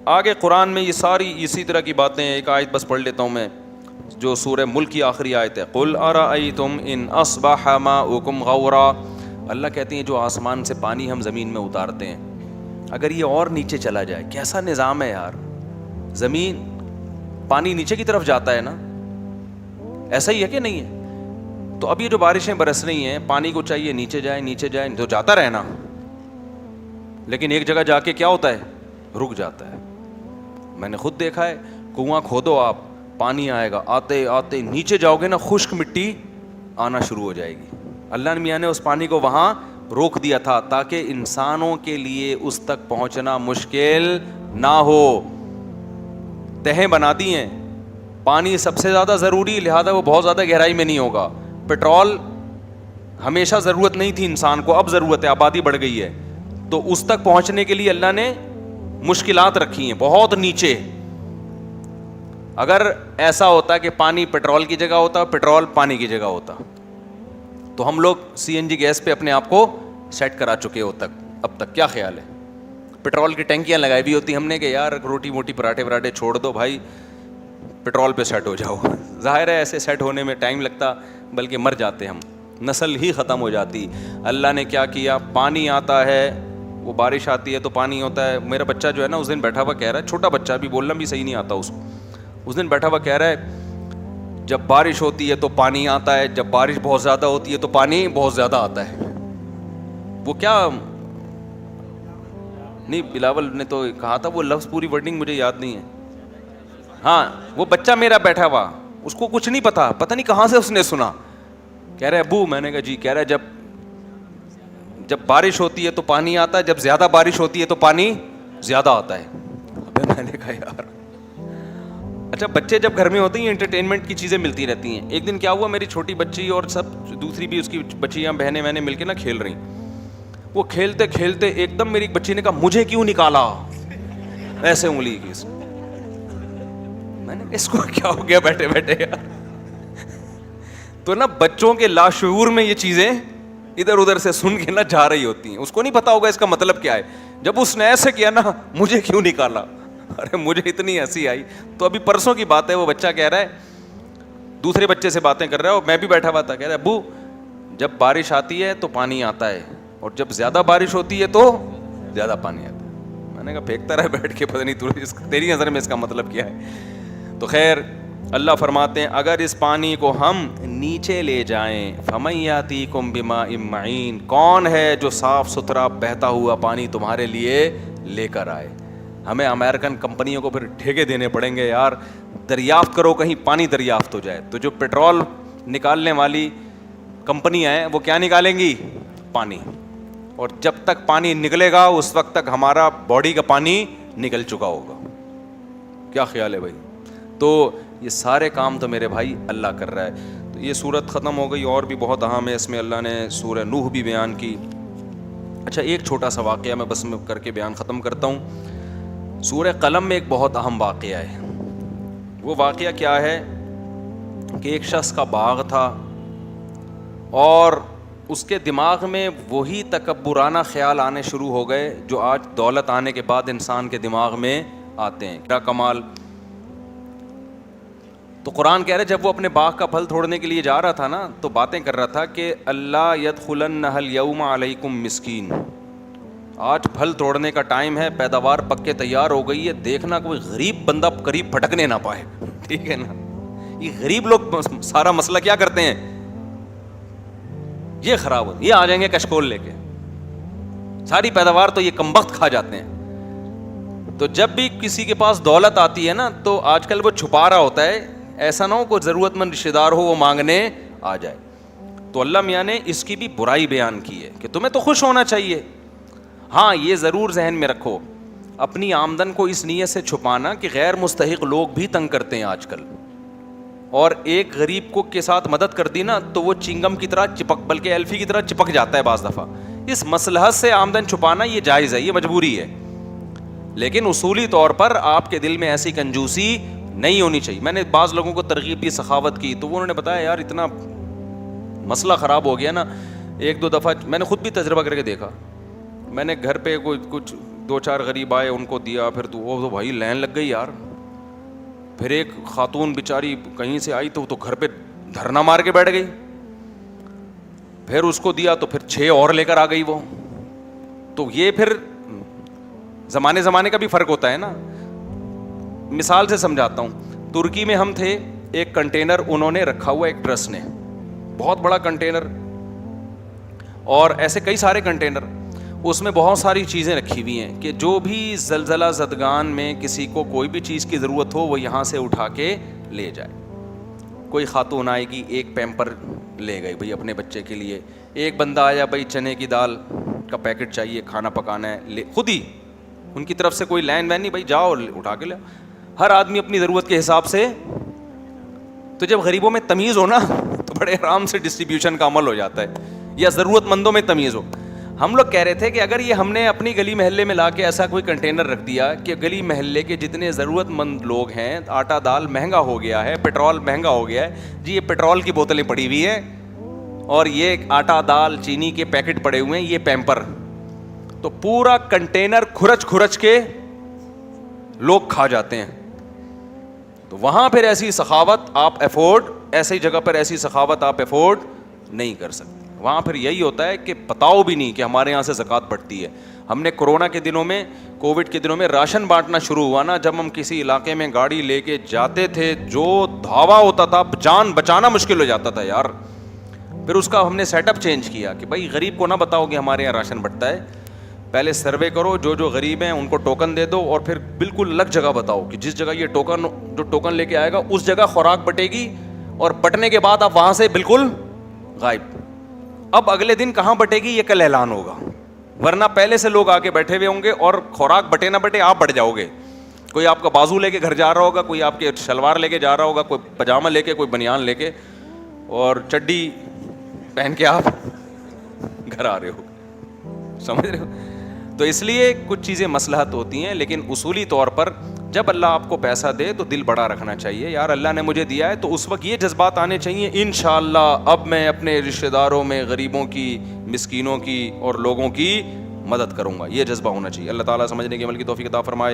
آگے قرآن میں یہ ساری اسی طرح کی باتیں ہیں. ایک آیت بس پڑھ لیتا ہوں میں جو سورہ ملک کی آخری آیت ہے. قل ارأیتم ان اصبح ماؤکم غورا. اللہ کہتے ہیں جو آسمان سے پانی ہم زمین میں اتارتے ہیں, اگر یہ اور نیچے چلا جائے, کیسا نظام ہے یار, زمین پانی نیچے کی طرف جاتا ہے نا, ایسا ہی ہے کہ نہیں ہے؟ تو اب یہ جو بارشیں برس رہی ہیں, پانی کو چاہیے نیچے جائے نیچے جائے تو جاتا رہنا, لیکن ایک جگہ جا کے کیا ہوتا ہے, رک جاتا ہے. میں نے خود دیکھا ہے, کنواں کھودو آپ, پانی آئے گا, آتے آتے نیچے جاؤ گے نا خشک مٹی آنا شروع ہو جائے گی. اللہ میاں نے اس پانی کو وہاں روک دیا تھا تاکہ انسانوں کے لیے اس تک پہنچنا مشکل نہ ہو. تہیں بنا دی ہیں, پانی سب سے زیادہ ضروری, لہذا وہ بہت زیادہ گہرائی میں نہیں ہوگا. پیٹرول ہمیشہ ضرورت نہیں تھی انسان کو, اب ضرورت ہے, آبادی بڑھ گئی ہے, تو اس تک پہنچنے کے لیے اللہ نے مشکلات رکھی ہیں بہت نیچے. اگر ایسا ہوتا کہ پانی پیٹرول کی جگہ ہوتا, پیٹرول پانی کی جگہ ہوتا, تو ہم لوگ سی این جی گیس پہ اپنے آپ کو سیٹ کرا چکے ہو تک. اب تک کیا خیال ہے؟ پیٹرول کی ٹینکیاں لگائی بھی ہوتی ہم نے کہ یار روٹی موٹی پراٹھے وراٹھے چھوڑ دو بھائی, پیٹرول پہ سیٹ ہو جاؤ. ظاہر ہے ایسے سیٹ ہونے میں ٹائم لگتا, بلکہ مر جاتے ہم, نسل ہی ختم ہو جاتی. اللہ نے کیا کیا, پانی آتا ہے, وہ بارش آتی ہے تو پانی ہوتا ہے. میرا بچہ جو ہے نا اس دن بیٹھا ہوا کہہ رہا ہے, چھوٹا بچہ بھی, بولنا بھی صحیح نہیں آتا اس کو, اس دن بیٹھا ہوا کہہ رہا ہے جب بارش ہوتی ہے تو پانی آتا ہے, جب بارش بہت زیادہ ہوتی ہے تو پانی بہت زیادہ آتا ہے. وہ کیا نہیں, بلاول نے تو کہا تھا وہ لفظ, پوری ورڈنگ مجھے یاد نہیں ہے. ہاں وہ بچہ میرا بیٹھا ہوا, اس کو کچھ نہیں پتا, پتہ نہیں کہاں سے اس نے سنا, کہہ رہے ابو, میں نے کہا جی, کہہ رہے جب بارش ہوتی ہے تو پانی آتا ہے, جب زیادہ بارش ہوتی ہے تو پانی زیادہ آتا ہے. ابے میں نے کہا یار, اچھا بچے جب گھر میں ہوتے ہیں انٹرٹینمنٹ کی چیزیں ملتی رہتی ہیں. ایک دن کیا ہوا, میری چھوٹی بچی اور سب دوسری بھی اس کی بچیاں بہنیں میں نے مل کے نا کھیل رہی, وہ کھیلتے کھیلتے ایک دم میری بچی نے کہا مجھے کیوں نکالا, ایسے انگلی کی. میں نے اس کو کیا ہو گیا بیٹھے بیٹھے یار. تو نا بچوں کے لاشعور میں یہ چیزیں ادھر ادھر سے سن کے نا جا رہی ہوتی ہیں, اس کو نہیں پتا ہوگا اس کا مطلب کیا ہے. جب اس نے ایسے کیا نا, مجھے کیوں نکالا, ارے مجھے اتنی ہنسی آئی. تو ابھی پرسوں کی بات ہے, وہ بچہ کہہ رہا ہے, دوسرے بچے سے باتیں کر رہا ہے, اور میں بھی بیٹھا ہوا تھا, کہہ رہا ہے ابو جب بارش آتی ہے تو پانی آتا ہے, اور جب زیادہ بارش ہوتی ہے تو زیادہ پانی آتا ہے. میں نے کہا پھینکتا رہا بیٹھ کے, پتہ نہیں تیری نظر میں اس کا مطلب کیا ہے. تو خیر اللہ فرماتے ہیں اگر اس پانی کو ہم نیچے لے جائیں, فَمَن يَأْتِيكُم بِمَاءٍ مَّعِينٍ, کون ہے جو صاف ستھرا بہتا ہوا پانی تمہارے لیے لے کر آئے. ہمیں امریکن کمپنیوں کو پھر ٹھیکے دینے پڑیں گے یار, دریافت کرو کہیں پانی دریافت ہو جائے. تو جو پیٹرول نکالنے والی کمپنیاں ہیں وہ کیا نکالیں گی, پانی, اور جب تک پانی نکلے گا اس وقت تک ہمارا باڈی کا پانی نکل چکا ہوگا. کیا خیال ہے بھائی؟ تو یہ سارے کام تو میرے بھائی اللہ کر رہا ہے. تو یہ صورت ختم ہو گئی, اور بھی بہت اہم ہے اس میں. اللہ نے سورہ نوح بھی بیان کی. اچھا ایک چھوٹا سا واقعہ میں بس میں کر کے بیان ختم کرتا ہوں. سورہ قلم میں ایک بہت اہم واقعہ ہے. وہ واقعہ کیا ہے کہ ایک شخص کا باغ تھا, اور اس کے دماغ میں وہی تکبرانہ خیال آنے شروع ہو گئے جو آج دولت آنے کے بعد انسان کے دماغ میں آتے ہیں. کیا کمال. تو قرآن کہہ رہے جب وہ اپنے باغ کا پھل توڑنے کے لیے جا رہا تھا نا, تو باتیں کر رہا تھا کہ اللہ یدخلنہ الیوم علیکم مسکین, آج پھل توڑنے کا ٹائم ہے, پیداوار پک کے تیار ہو گئی ہے, دیکھنا کوئی غریب بندہ قریب پھٹکنے نہ پائے. ٹھیک ہے نا, یہ غریب لوگ سارا مسئلہ کیا کرتے ہیں, یہ خراب ہو, یہ آ جائیں گے کشکول لے کے, ساری پیداوار تو یہ کمبخت کھا جاتے ہیں. تو جب بھی کسی کے پاس دولت آتی ہے نا, تو آج کل وہ چھپا رہا ہوتا ہے, ایسا نہ ہو کوئی ضرورت مند رشتہ دار ہو وہ مانگنے آ جائے. تو اللہ میاں نے اس کی بھی برائی بیان کی ہے کہ تمہیں تو خوش ہونا چاہیے. ہاں یہ ضرور ذہن میں رکھو, اپنی آمدن کو اس نیت سے چھپانا کہ غیر مستحق لوگ بھی تنگ کرتے ہیں آج کل, اور ایک غریب کو کے ساتھ مدد کر دی نا تو وہ چنگم کی طرح چپک, بلکہ ایلفی کی طرح چپک جاتا ہے بعض دفعہ. اس مصلحت سے آمدن چھپانا یہ جائز ہے, یہ مجبوری ہے, لیکن اصولی طور پر آپ کے دل میں ایسی کنجوسی نہیں ہونی چاہیے. میں نے بعض لوگوں کو ترغیب دی, سخاوت کی, تو انہوں نے بتایا یار اتنا مسئلہ خراب ہو گیا نا. ایک دو دفعہ میں نے خود بھی تجربہ کر کے دیکھا, میں نے گھر پہ کچھ دو چار غریب آئے ان کو دیا, پھر تو بھائی لائن لگ گئی یار. پھر ایک خاتون بیچاری کہیں سے آئی تو گھر پہ دھرنا مار کے بیٹھ گئی, پھر اس کو دیا تو پھر 6 اور لے کر آ گئی وہ. تو یہ پھر زمانے کا بھی فرق ہوتا ہے نا. مثال سے سمجھاتا ہوں, ترکی میں ہم تھے, ایک کنٹینر انہوں نے رکھا ہوا ایک ٹرسٹ نے, بہت بڑا کنٹینر, اور ایسے کئی سارے کنٹینر, اس میں بہت ساری چیزیں رکھی ہوئی ہیں کہ جو بھی زلزلہ زدگان میں کسی کو کوئی بھی چیز کی ضرورت ہو وہ یہاں سے اٹھا کے لے جائے. کوئی خاتون آئے گی, ایک پیمپر لے گئی بھائی اپنے بچے کے لیے, ایک بندہ آیا بھائی چنے کی دال کا پیکٹ چاہیے, کھانا پکانا ہے, خود ہی ان کی طرف سے کوئی لائن وین نہیں, بھائی جاؤ اٹھا کے لے. ہر آدمی اپنی ضرورت کے حساب سے. تو جب غریبوں میں تمیز ہو نا تو بڑے آرام سے ڈسٹریبیوشن کا عمل ہو جاتا ہے, یا ضرورت مندوں میں تمیز ہو. ہم لوگ کہہ رہے تھے کہ اگر یہ ہم نے اپنی گلی محلے میں لا کے ایسا کوئی کنٹینر رکھ دیا کہ گلی محلے کے جتنے ضرورت مند لوگ ہیں, آٹا دال مہنگا ہو گیا ہے, پیٹرول مہنگا ہو گیا ہے, جی یہ پیٹرول کی بوتلیں پڑی ہوئی ہیں اور یہ آٹا دال چینی کے پیکٹ پڑے ہوئے ہیں, یہ پیمپر, تو پورا کنٹینر کھرچ کے لوگ کھا جاتے ہیں. تو وہاں پھر ایسی سخاوت آپ افورڈ, ایسی جگہ پر ایسی سخاوت آپ افورڈ نہیں کر سکتے. وہاں پھر یہی ہوتا ہے کہ بتاؤ بھی نہیں کہ ہمارے یہاں سے زکوٰۃ بڑھتی ہے. ہم نے کورونا کے دنوں میں, کووڈ کے دنوں میں راشن بانٹنا شروع ہوا نا, جب ہم کسی علاقے میں گاڑی لے کے جاتے تھے جو دھاوا ہوتا تھا, جان بچانا مشکل ہو جاتا تھا یار. پھر اس کا ہم نے سیٹ اپ چینج کیا کہ بھائی غریب کو نہ بتاؤ کہ ہمارے یہاں راشن بٹتا ہے, پہلے سروے کرو, جو غریب ہیں ان کو ٹوکن دے دو, اور پھر بالکل الگ جگہ بتاؤ کہ جس جگہ یہ ٹوکن لے کے آئے گا اس جگہ خوراک بٹے گی, اور بٹنے کے بعد آپ وہاں سے بالکل غائب. اب اگلے دن کہاں بٹے گی یہ کل اعلان ہوگا, ورنہ پہلے سے لوگ آگے بیٹھے ہوئے ہوں گے, اور خوراک بٹے نہ بٹے آپ بٹ جاؤ گے. کوئی آپ کا بازو لے کے گھر جا رہا ہوگا, کوئی آپ کے شلوار لے کے جا رہا ہوگا, کوئی پاجامہ لے کے, کوئی بنیان لے کے, اور چڈی پہن کے آپ گھر آ رہے ہو. سمجھ رہے ہو؟ تو اس لیے کچھ چیزیں مصلحت ہوتی ہیں, لیکن اصولی طور پر جب اللہ آپ کو پیسہ دے تو دل بڑا رکھنا چاہیے. یار اللہ نے مجھے دیا ہے, تو اس وقت یہ جذبات آنے چاہیے, انشاءاللہ اب میں اپنے رشتہ داروں میں غریبوں کی, مسکینوں کی اور لوگوں کی مدد کروں گا. یہ جذبہ ہونا چاہیے. اللہ تعالیٰ سمجھنے کے عمل کی توفیق عطا فرمائے.